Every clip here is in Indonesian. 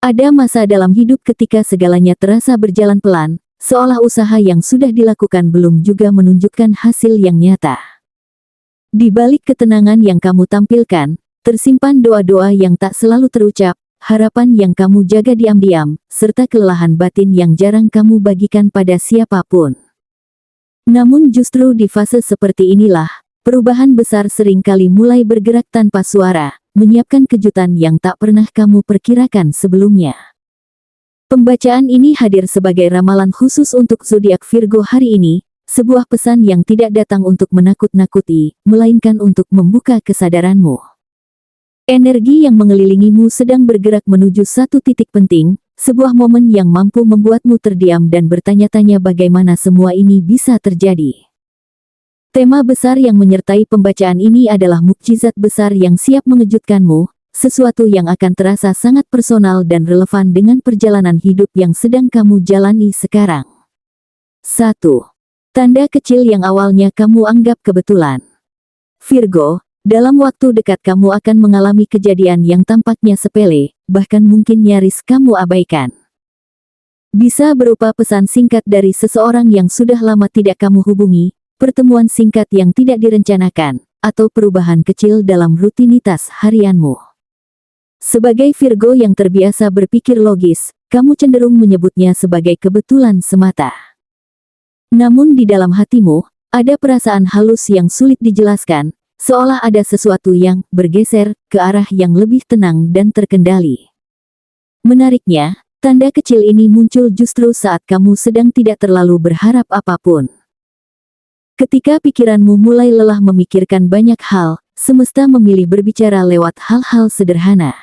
Ada masa dalam hidup ketika segalanya terasa berjalan pelan, seolah usaha yang sudah dilakukan belum juga menunjukkan hasil yang nyata. Di balik ketenangan yang kamu tampilkan, tersimpan doa-doa yang tak selalu terucap, harapan yang kamu jaga diam-diam, serta kelelahan batin yang jarang kamu bagikan pada siapapun. Namun justru di fase seperti inilah, perubahan besar seringkali mulai bergerak tanpa suara, menyiapkan kejutan yang tak pernah kamu perkirakan sebelumnya. Pembacaan ini hadir sebagai ramalan khusus untuk zodiak Virgo hari ini, sebuah pesan yang tidak datang untuk menakut-nakuti, melainkan untuk membuka kesadaranmu. Energi yang mengelilingimu sedang bergerak menuju satu titik penting, sebuah momen yang mampu membuatmu terdiam dan bertanya-tanya bagaimana semua ini bisa terjadi. Tema besar yang menyertai pembacaan ini adalah mukjizat besar yang siap mengejutkanmu, sesuatu yang akan terasa sangat personal dan relevan dengan perjalanan hidup yang sedang kamu jalani sekarang. 1. Tanda kecil yang awalnya kamu anggap kebetulan. Virgo, dalam waktu dekat kamu akan mengalami kejadian yang tampaknya sepele, bahkan mungkin nyaris kamu abaikan. Bisa berupa pesan singkat dari seseorang yang sudah lama tidak kamu hubungi, pertemuan singkat yang tidak direncanakan, atau perubahan kecil dalam rutinitas harianmu. Sebagai Virgo yang terbiasa berpikir logis, kamu cenderung menyebutnya sebagai kebetulan semata. Namun di dalam hatimu, ada perasaan halus yang sulit dijelaskan, seolah ada sesuatu yang bergeser ke arah yang lebih tenang dan terkendali. Menariknya, tanda kecil ini muncul justru saat kamu sedang tidak terlalu berharap apapun. Ketika pikiranmu mulai lelah memikirkan banyak hal, semesta memilih berbicara lewat hal-hal sederhana.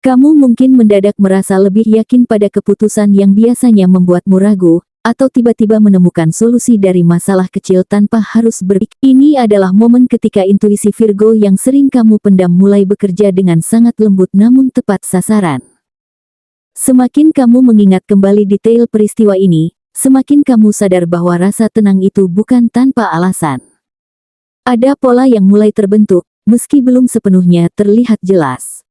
Kamu mungkin mendadak merasa lebih yakin pada keputusan yang biasanya membuatmu ragu, atau tiba-tiba menemukan solusi dari masalah kecil tanpa harus berpikir. Ini adalah momen ketika intuisi Virgo yang sering kamu pendam mulai bekerja dengan sangat lembut namun tepat sasaran. Semakin kamu mengingat kembali detail peristiwa ini, semakin kamu sadar bahwa rasa tenang itu bukan tanpa alasan. Ada pola yang mulai terbentuk, meski belum sepenuhnya terlihat jelas.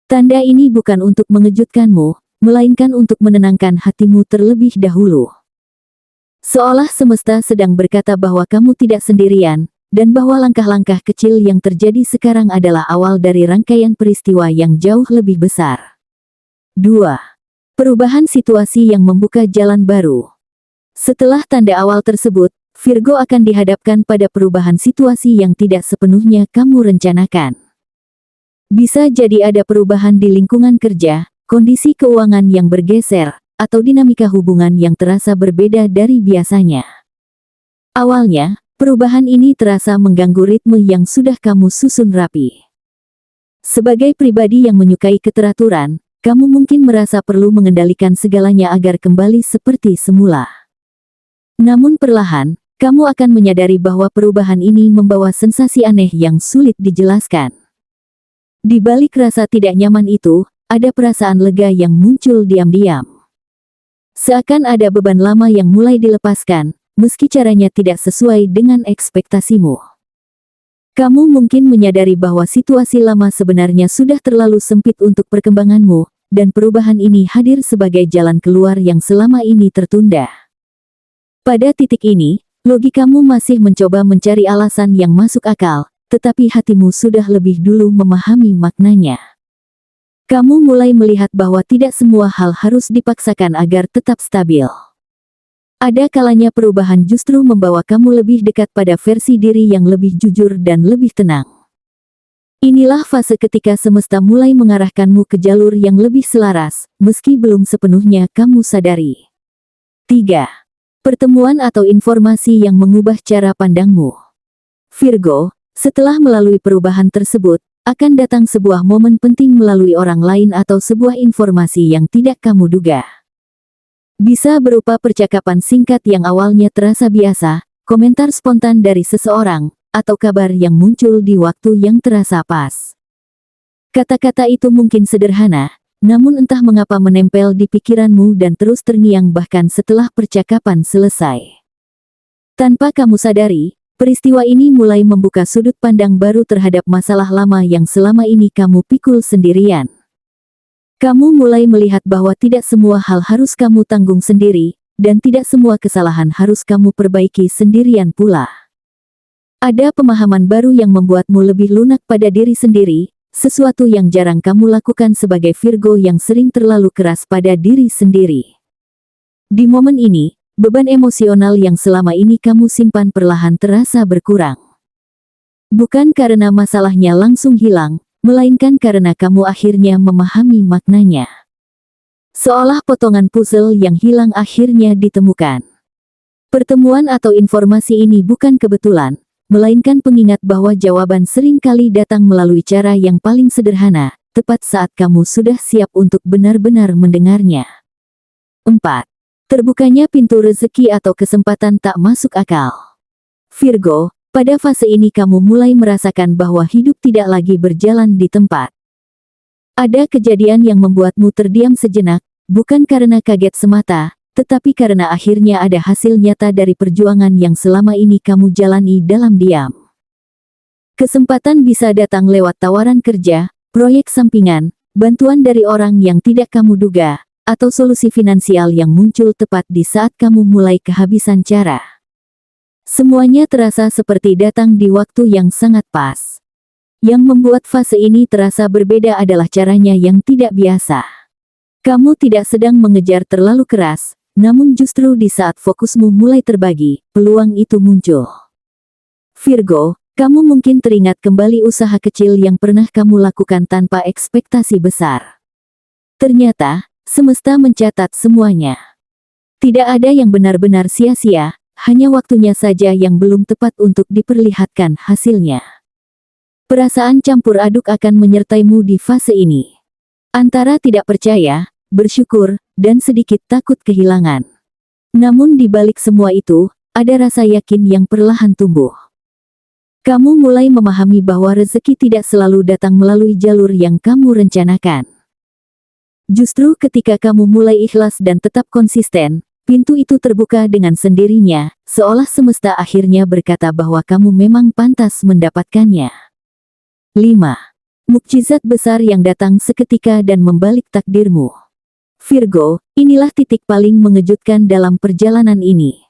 Tanda ini bukan untuk mengejutkanmu, melainkan untuk menenangkan hatimu terlebih dahulu. Seolah semesta sedang berkata bahwa kamu tidak sendirian, dan bahwa langkah-langkah kecil yang terjadi sekarang adalah awal dari rangkaian peristiwa yang jauh lebih besar. 2. Perubahan situasi yang membuka jalan baru. Setelah tanda awal tersebut, Virgo akan dihadapkan pada perubahan situasi yang tidak sepenuhnya kamu rencanakan. Bisa jadi ada perubahan di lingkungan kerja, kondisi keuangan yang bergeser, atau dinamika hubungan yang terasa berbeda dari biasanya. Awalnya, perubahan ini terasa mengganggu ritme yang sudah kamu susun rapi. Sebagai pribadi yang menyukai keteraturan, kamu mungkin merasa perlu mengendalikan segalanya agar kembali seperti semula. Namun perlahan, kamu akan menyadari bahwa perubahan ini membawa sensasi aneh yang sulit dijelaskan. Di balik rasa tidak nyaman itu, ada perasaan lega yang muncul diam-diam. Seakan ada beban lama yang mulai dilepaskan, meski caranya tidak sesuai dengan ekspektasimu. Kamu mungkin menyadari bahwa situasi lama sebenarnya sudah terlalu sempit untuk perkembanganmu, dan perubahan ini hadir sebagai jalan keluar yang selama ini tertunda. Pada titik ini, logikamu masih mencoba mencari alasan yang masuk akal, tetapi hatimu sudah lebih dulu memahami maknanya. Kamu mulai melihat bahwa tidak semua hal harus dipaksakan agar tetap stabil. Ada kalanya perubahan justru membawa kamu lebih dekat pada versi diri yang lebih jujur dan lebih tenang. Inilah fase ketika semesta mulai mengarahkanmu ke jalur yang lebih selaras, meski belum sepenuhnya kamu sadari. 3. Pertemuan atau informasi yang mengubah cara pandangmu. Virgo, setelah melalui perubahan tersebut, akan datang sebuah momen penting melalui orang lain atau sebuah informasi yang tidak kamu duga. Bisa berupa percakapan singkat yang awalnya terasa biasa, komentar spontan dari seseorang, atau kabar yang muncul di waktu yang terasa pas. Kata-kata itu mungkin sederhana, namun entah mengapa menempel di pikiranmu dan terus terngiang bahkan setelah percakapan selesai. Tanpa kamu sadari, peristiwa ini mulai membuka sudut pandang baru terhadap masalah lama yang selama ini kamu pikul sendirian. Kamu mulai melihat bahwa tidak semua hal harus kamu tanggung sendiri, dan tidak semua kesalahan harus kamu perbaiki sendirian pula. Ada pemahaman baru yang membuatmu lebih lunak pada diri sendiri, sesuatu yang jarang kamu lakukan sebagai Virgo yang sering terlalu keras pada diri sendiri. Di momen ini, beban emosional yang selama ini kamu simpan perlahan terasa berkurang. Bukan karena masalahnya langsung hilang, melainkan karena kamu akhirnya memahami maknanya. Seolah potongan puzzle yang hilang akhirnya ditemukan. Pertemuan atau informasi ini bukan kebetulan, melainkan pengingat bahwa jawaban sering kali datang melalui cara yang paling sederhana, tepat saat kamu sudah siap untuk benar-benar mendengarnya. 4. Terbukanya pintu rezeki atau kesempatan tak masuk akal. Virgo, pada fase ini kamu mulai merasakan bahwa hidup tidak lagi berjalan di tempat. Ada kejadian yang membuatmu terdiam sejenak, bukan karena kaget semata, tetapi karena akhirnya ada hasil nyata dari perjuangan yang selama ini kamu jalani dalam diam. Kesempatan bisa datang lewat tawaran kerja, proyek sampingan, bantuan dari orang yang tidak kamu duga, atau solusi finansial yang muncul tepat di saat kamu mulai kehabisan cara. Semuanya terasa seperti datang di waktu yang sangat pas. Yang membuat fase ini terasa berbeda adalah caranya yang tidak biasa. Kamu tidak sedang mengejar terlalu keras, namun justru di saat fokusmu mulai terbagi, peluang itu muncul. Virgo, kamu mungkin teringat kembali usaha kecil yang pernah kamu lakukan tanpa ekspektasi besar. Ternyata, semesta mencatat semuanya. Tidak ada yang benar-benar sia-sia, hanya waktunya saja yang belum tepat untuk diperlihatkan hasilnya. Perasaan campur aduk akan menyertaimu di fase ini. Antara tidak percaya, bersyukur, dan sedikit takut kehilangan. Namun di balik semua itu, ada rasa yakin yang perlahan tumbuh. Kamu mulai memahami bahwa rezeki tidak selalu datang melalui jalur yang kamu rencanakan. Justru ketika kamu mulai ikhlas dan tetap konsisten, pintu itu terbuka dengan sendirinya, seolah semesta akhirnya berkata bahwa kamu memang pantas mendapatkannya. 5. Mukjizat besar yang datang seketika dan membalik takdirmu. Virgo, inilah titik paling mengejutkan dalam perjalanan ini.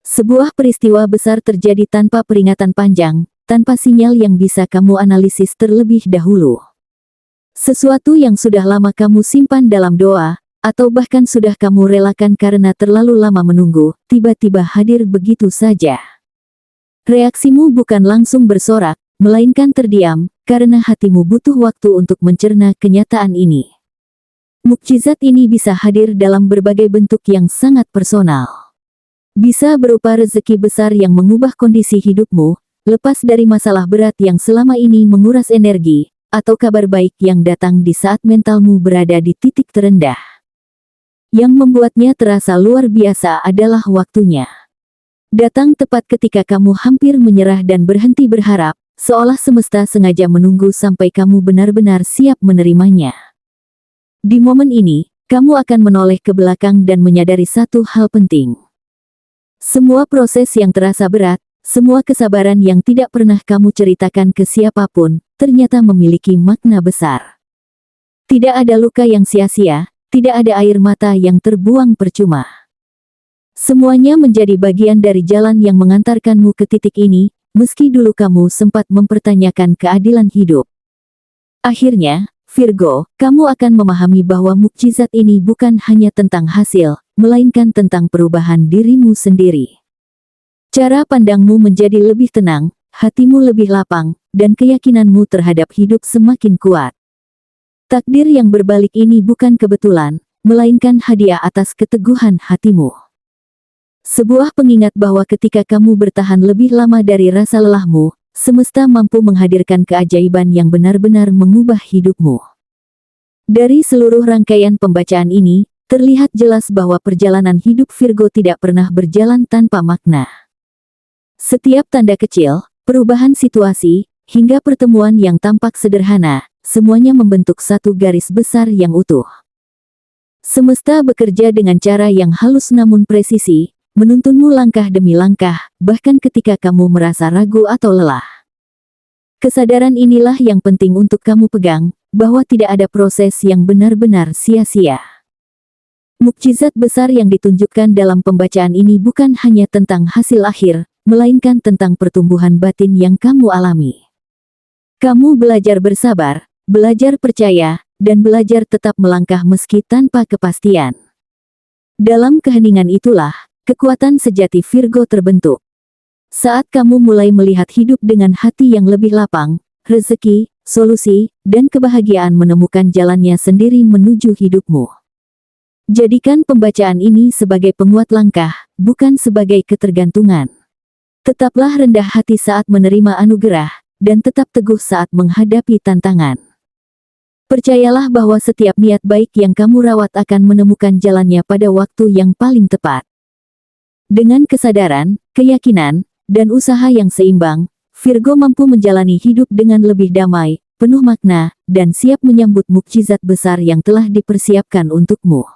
Sebuah peristiwa besar terjadi tanpa peringatan panjang, tanpa sinyal yang bisa kamu analisis terlebih dahulu. Sesuatu yang sudah lama kamu simpan dalam doa, atau bahkan sudah kamu relakan karena terlalu lama menunggu, tiba-tiba hadir begitu saja. Reaksimu bukan langsung bersorak, melainkan terdiam, karena hatimu butuh waktu untuk mencerna kenyataan ini. Mukjizat ini bisa hadir dalam berbagai bentuk yang sangat personal. Bisa berupa rezeki besar yang mengubah kondisi hidupmu, lepas dari masalah berat yang selama ini menguras energi, atau kabar baik yang datang di saat mentalmu berada di titik terendah. Yang membuatnya terasa luar biasa adalah waktunya. Datang tepat ketika kamu hampir menyerah dan berhenti berharap, seolah semesta sengaja menunggu sampai kamu benar-benar siap menerimanya. Di momen ini, kamu akan menoleh ke belakang dan menyadari satu hal penting. Semua proses yang terasa berat, semua kesabaran yang tidak pernah kamu ceritakan ke siapapun, ternyata memiliki makna besar. Tidak ada luka yang sia-sia, tidak ada air mata yang terbuang percuma. Semuanya menjadi bagian dari jalan yang mengantarkanmu ke titik ini, meski dulu kamu sempat mempertanyakan keadilan hidup. Akhirnya, Virgo, kamu akan memahami bahwa mukjizat ini bukan hanya tentang hasil, melainkan tentang perubahan dirimu sendiri. Cara pandangmu menjadi lebih tenang, hatimu lebih lapang, dan keyakinanmu terhadap hidup semakin kuat. Takdir yang berbalik ini bukan kebetulan, melainkan hadiah atas keteguhan hatimu. Sebuah pengingat bahwa ketika kamu bertahan lebih lama dari rasa lelahmu, semesta mampu menghadirkan keajaiban yang benar-benar mengubah hidupmu. Dari seluruh rangkaian pembacaan ini, terlihat jelas bahwa perjalanan hidup Virgo tidak pernah berjalan tanpa makna. Setiap tanda kecil, perubahan situasi, hingga pertemuan yang tampak sederhana, semuanya membentuk satu garis besar yang utuh. Semesta bekerja dengan cara yang halus namun presisi, menuntunmu langkah demi langkah, bahkan ketika kamu merasa ragu atau lelah. Kesadaran inilah yang penting untuk kamu pegang, bahwa tidak ada proses yang benar-benar sia-sia. Mukjizat besar yang ditunjukkan dalam pembacaan ini bukan hanya tentang hasil akhir, melainkan tentang pertumbuhan batin yang kamu alami. Kamu belajar bersabar, belajar percaya, dan belajar tetap melangkah meski tanpa kepastian. Dalam keheningan itulah, kekuatan sejati Virgo terbentuk. Saat kamu mulai melihat hidup dengan hati yang lebih lapang, rezeki, solusi, dan kebahagiaan menemukan jalannya sendiri menuju hidupmu. Jadikan pembacaan ini sebagai penguat langkah, bukan sebagai ketergantungan. Tetaplah rendah hati saat menerima anugerah, dan tetap teguh saat menghadapi tantangan. Percayalah bahwa setiap niat baik yang kamu rawat akan menemukan jalannya pada waktu yang paling tepat. Dengan kesadaran, keyakinan, dan usaha yang seimbang, Virgo mampu menjalani hidup dengan lebih damai, penuh makna, dan siap menyambut mukjizat besar yang telah dipersiapkan untukmu.